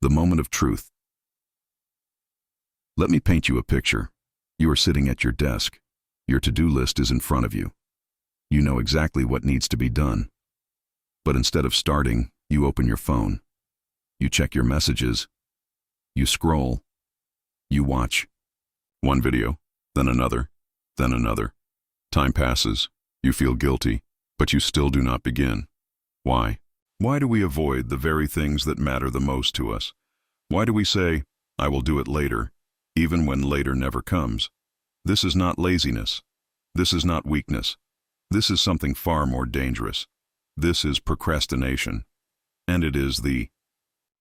The moment of truth. Let me paint you a picture. You are sitting at your desk. Your to-do list is in front of you. You know exactly what needs to be done. But instead of starting, you open your phone. You check your messages. You scroll. You watch. One video, then another, then another. Time passes. You feel guilty, but you still do not begin. Why? Why do we avoid the very things that matter the most to us? Why do we say, I will do it later, even when later never comes? This is not laziness. This is not weakness. This is something far more dangerous. This is procrastination. And it is the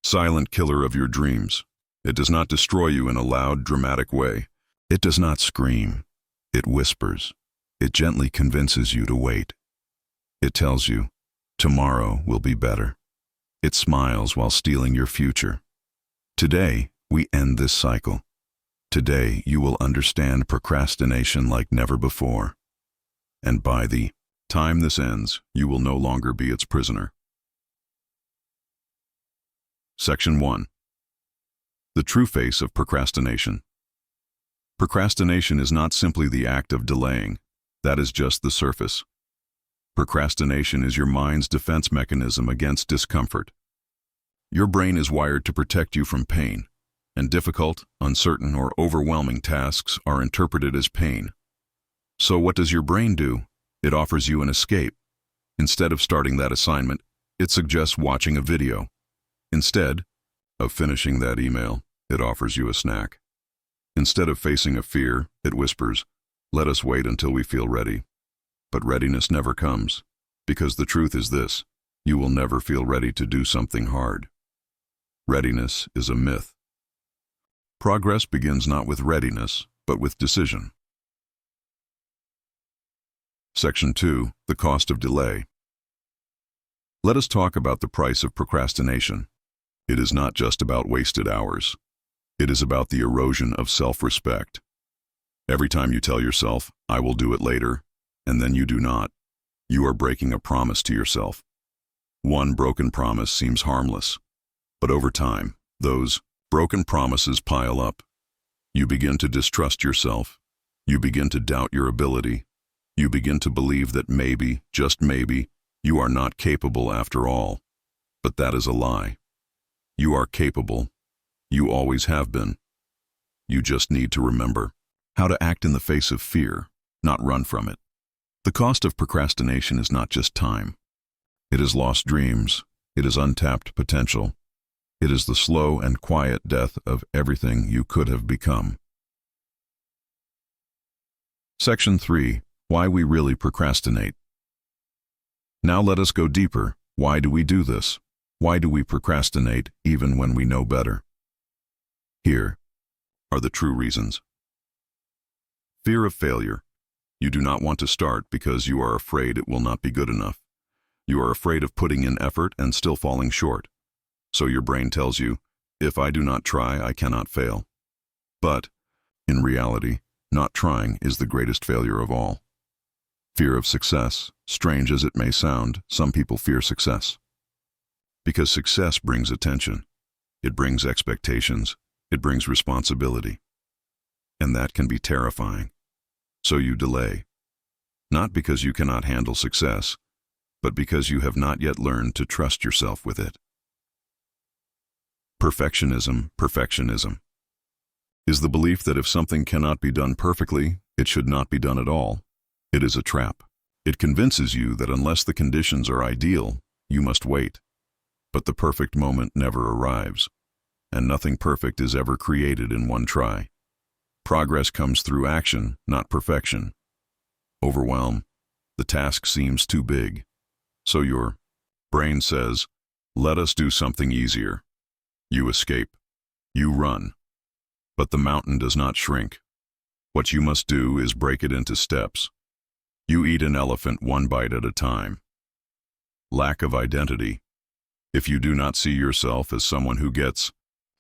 silent killer of your dreams. It does not destroy you in a loud, dramatic way. It does not scream. It whispers. It gently convinces you to wait. It tells you, tomorrow will be better. It smiles while stealing your future. Today, we end this cycle. Today, you will understand procrastination like never before. And by the time this ends, you will no longer be its prisoner. Section 1. The true face of procrastination. Procrastination is not simply the act of delaying. That is just the surface. Procrastination is your mind's defense mechanism against discomfort. Your brain is wired to protect you from pain, and difficult, uncertain, or overwhelming tasks are interpreted as pain. So what does your brain do? It offers you an escape. Instead of starting that assignment, it suggests watching a video. Instead of finishing that email, it offers you a snack. Instead of facing a fear, it whispers, let us wait until we feel ready. But readiness never comes, because the truth is this, you will never feel ready to do something hard. Readiness is a myth. Progress begins not with readiness, but with decision. Section 2. The cost of delay. Let us talk about the price of procrastination. It is not just about wasted hours. It is about the erosion of self-respect. Every time you tell yourself, I will do it later, and then you do not, you are breaking a promise to yourself. One broken promise seems harmless, but over time, those broken promises pile up. You begin to distrust yourself. You begin to doubt your ability. You begin to believe that maybe, just maybe, you are not capable after all. But that is a lie. You are capable. You always have been. You just need to remember how to act in the face of fear, not run from it. The cost of procrastination is not just time. It is lost dreams. It is untapped potential. It is the slow and quiet death of everything you could have become. Section 3. Why we really procrastinate. Now let us go deeper. Why do we do this? Why do we procrastinate even when we know better? Here are the true reasons. Fear of failure. You do not want to start because you are afraid it will not be good enough. You are afraid of putting in effort and still falling short. So your brain tells you, if I do not try, I cannot fail. But, in reality, not trying is the greatest failure of all. Fear of success. Strange as it may sound, some people fear success. Because success brings attention. It brings expectations. It brings responsibility. And that can be terrifying. So you delay. Not because you cannot handle success, but because you have not yet learned to trust yourself with it. Perfectionism is the belief that if something cannot be done perfectly, it should not be done at all. It is a trap. It convinces you that unless the conditions are ideal, you must wait. But the perfect moment never arrives, and nothing perfect is ever created in one try. Progress comes through action, not perfection. Overwhelm. The task seems too big. So your brain says, let us do something easier. You escape. You run. But the mountain does not shrink. What you must do is break it into steps. You eat an elephant one bite at a time. Lack of identity. If you do not see yourself as someone who gets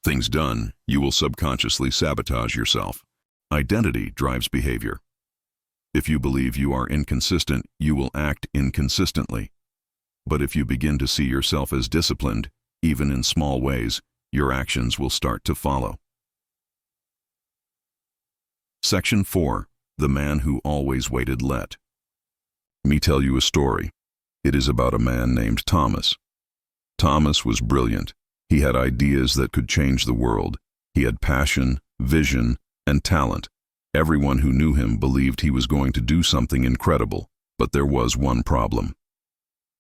things done, you will subconsciously sabotage yourself. Identity drives behavior. If you believe you are inconsistent, you will act inconsistently. But if you begin to see yourself as disciplined, even in small ways, your actions will start to follow. Section 4. The Man Who Always Waited. Let me tell you a story. It is about a man named Thomas. Thomas was brilliant. He had ideas that could change the world. He had passion, vision, and talent. Everyone who knew him believed he was going to do something incredible, but there was one problem.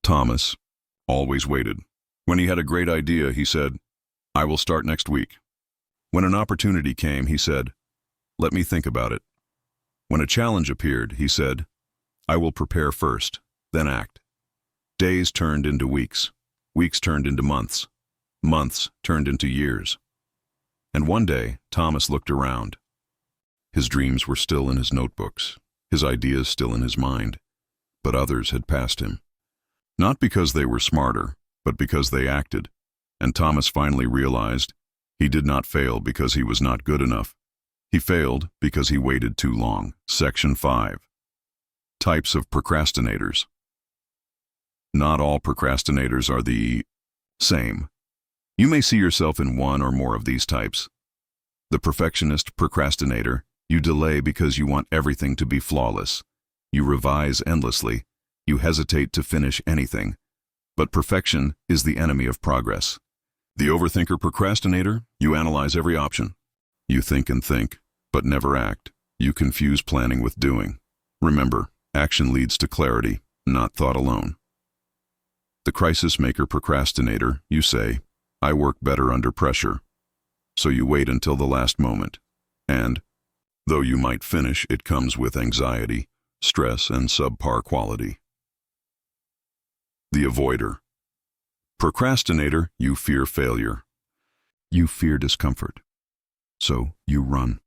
Thomas always waited. When he had a great idea, he said, "I will start next week." When an opportunity came, he said, "Let me think about it." When a challenge appeared, he said, "I will prepare first, then act." Days turned into weeks. Weeks turned into months. Months turned into years. And one day, Thomas looked around. His dreams were still in his notebooks, his ideas still in his mind, but others had passed him. Not because they were smarter, but because they acted. And Thomas finally realized he did not fail because he was not good enough. He failed because he waited too long. Section 5. Types of procrastinators. Not all procrastinators are the same. You may see yourself in one or more of these types. The perfectionist procrastinator. You delay because you want everything to be flawless. You revise endlessly. You hesitate to finish anything. But perfection is the enemy of progress. The overthinker procrastinator. You analyze every option. You think and think, but never act. You confuse planning with doing. Remember, action leads to clarity, not thought alone. The crisis maker procrastinator. You say, "I work better under pressure." So you wait until the last moment. And, though you might finish, it comes with anxiety, stress, and subpar quality. The avoider. Procrastinator. You fear failure. You fear discomfort. So you run.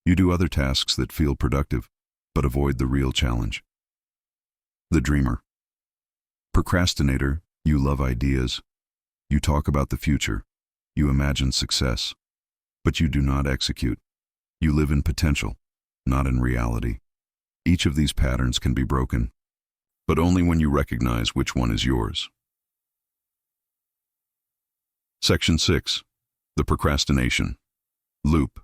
You do other tasks that feel productive, but avoid the real challenge. The dreamer. Procrastinator. You love ideas. You talk about the future. You imagine success, but you do not execute. You live in potential, not in reality. Each of these patterns can be broken, but only when you recognize which one is yours. Section 6. The procrastination loop.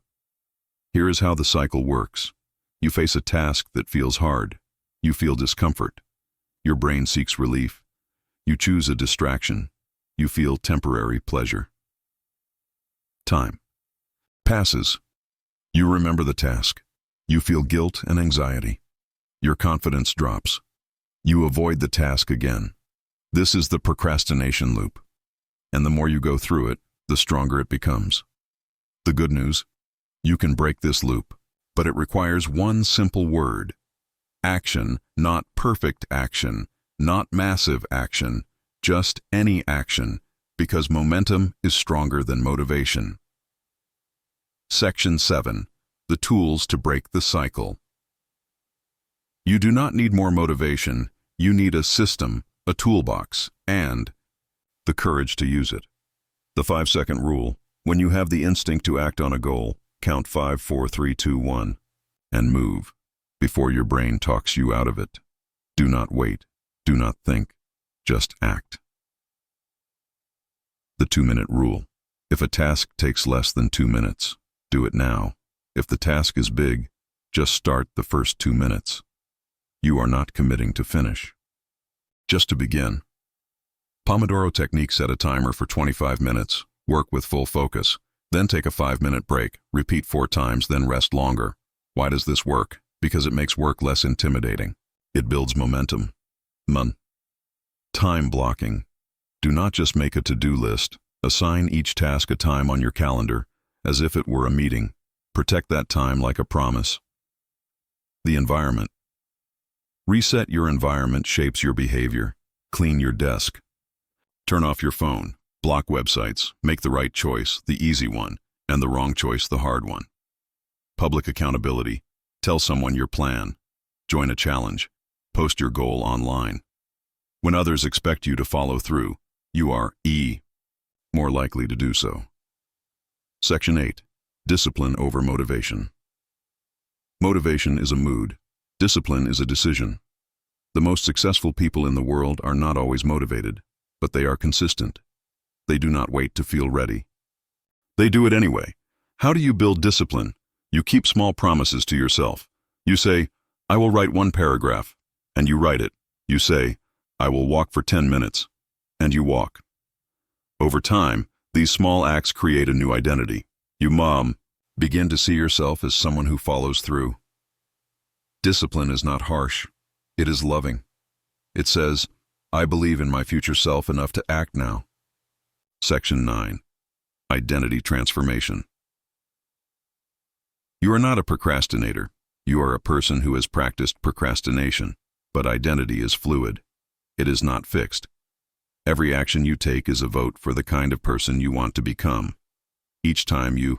Here is how the cycle works. You face a task that feels hard. You feel discomfort. Your brain seeks relief. You choose a distraction. You feel temporary pleasure. Time passes. You remember the task. You feel guilt and anxiety. Your confidence drops. You avoid the task again. This is the procrastination loop. And the more you go through it, the stronger it becomes. The good news, you can break this loop, but it requires one simple word. Action, not perfect action, not massive action, just any action, because momentum is stronger than motivation. Section 7. The tools to break the cycle. You do not need more motivation, you need a system, a toolbox, and the courage to use it. The 5-second rule. When you have the instinct to act on a goal, count 5, 4, 3, 2, 1, and move before your brain talks you out of it. Do not wait. Do not think. Just act. The 2-minute rule. If a task takes less than 2 minutes, do it now. If the task is big, just start the first 2 minutes. You are not committing to finish. Just to begin. Pomodoro technique. Set a timer for 25 minutes. Work with full focus. Then take a 5-minute break. Repeat 4 times, then rest longer. Why does this work? Because it makes work less intimidating. It builds momentum. Time blocking. Do not just make a to-do list. Assign each task a time on your calendar, as if it were a meeting. Protect that time like a promise. The environment. Reset your environment shapes your behavior. Clean your desk. Turn off your phone. Block websites. Make the right choice, the easy one, and the wrong choice, the hard one. Public accountability. Tell someone your plan. Join a challenge. Post your goal online. When others expect you to follow through, you are more likely to do so. Section 8. Discipline over motivation. Motivation is a mood. Discipline is a decision. The most successful people in the world are not always motivated, but they are consistent. They do not wait to feel ready. They do it anyway. How do you build discipline? You keep small promises to yourself. You say, I will write 1 paragraph, and you write it. You say, I will walk for 10 minutes, and you walk. Over time, these small acts create a new identity. You begin to see yourself as someone who follows through. Discipline is not harsh. It is loving. It says, I believe in my future self enough to act now. Section 9. Identity transformation. You are not a procrastinator. You are a person who has practiced procrastination, but identity is fluid. It is not fixed. Every action you take is a vote for the kind of person you want to become. Each time you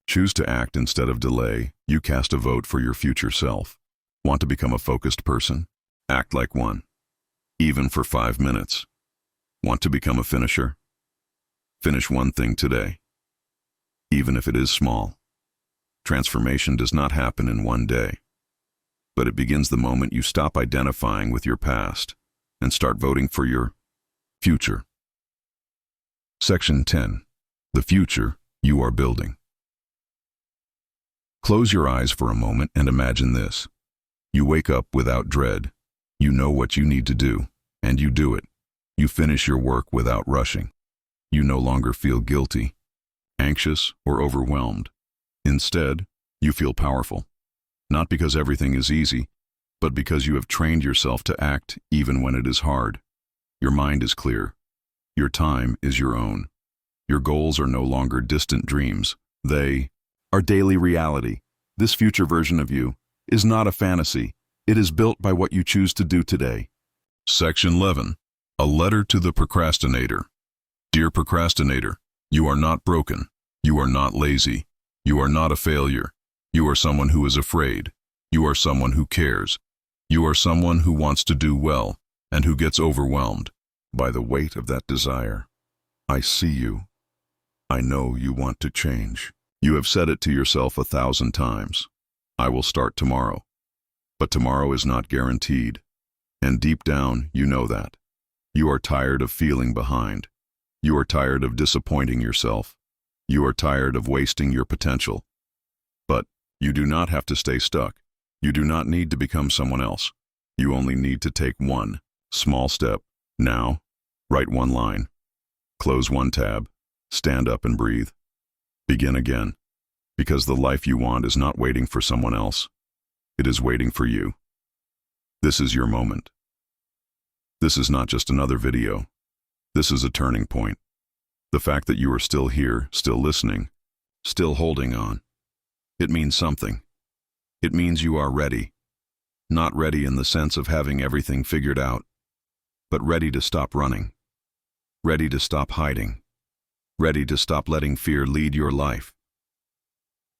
choose to act instead of delay, you cast a vote for your future self. Want to become a focused person? Act like one. Even for 5 minutes. Want to become a finisher? Finish one thing today. Even if it is small. Transformation does not happen in one day, but it begins the moment you stop identifying with your past and start voting for your future. Section 10. The future you are building. Close your eyes for a moment and imagine this. You wake up without dread. You know what you need to do, and you do it. You finish your work without rushing. You no longer feel guilty, anxious, or overwhelmed. Instead, you feel powerful. Not because everything is easy, but because you have trained yourself to act even when it is hard. Your mind is clear. Your time is your own. Your goals are no longer distant dreams. They are daily reality. This future version of you is not a fantasy. It is built by what you choose to do today. Section 11. A letter to the procrastinator. Dear procrastinator, you are not broken. You are not lazy. You are not a failure. You are someone who is afraid. You are someone who cares. You are someone who wants to do well and who gets overwhelmed by the weight of that desire. I see you. I know you want to change. You have said it to yourself 1,000 times. I will start tomorrow. But tomorrow is not guaranteed. And deep down, you know that. You are tired of feeling behind. You are tired of disappointing yourself. You are tired of wasting your potential. But you do not have to stay stuck. You do not need to become someone else. You only need to take one small step. Now, write 1 line. Close 1 tab. Stand up and breathe. Begin again. Because the life you want is not waiting for someone else. It is waiting for you. This is your moment. This is not just another video. This is a turning point. The fact that you are still here, still listening, still holding on, it means something. It means you are ready. Not ready in the sense of having everything figured out, but ready to stop running. Ready to stop hiding. Ready to stop letting fear lead your life.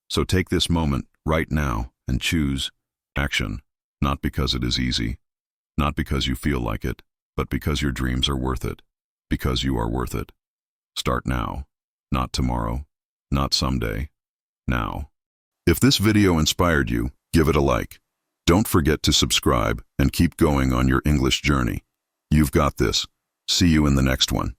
So take this moment right now and choose action, not because it is easy, not because you feel like it, but because your dreams are worth it, because you are worth it. Start now, not tomorrow, not someday, now. If this video inspired you, give it a like. Don't forget to subscribe and keep going on your English journey. You've got this. See you in the next one.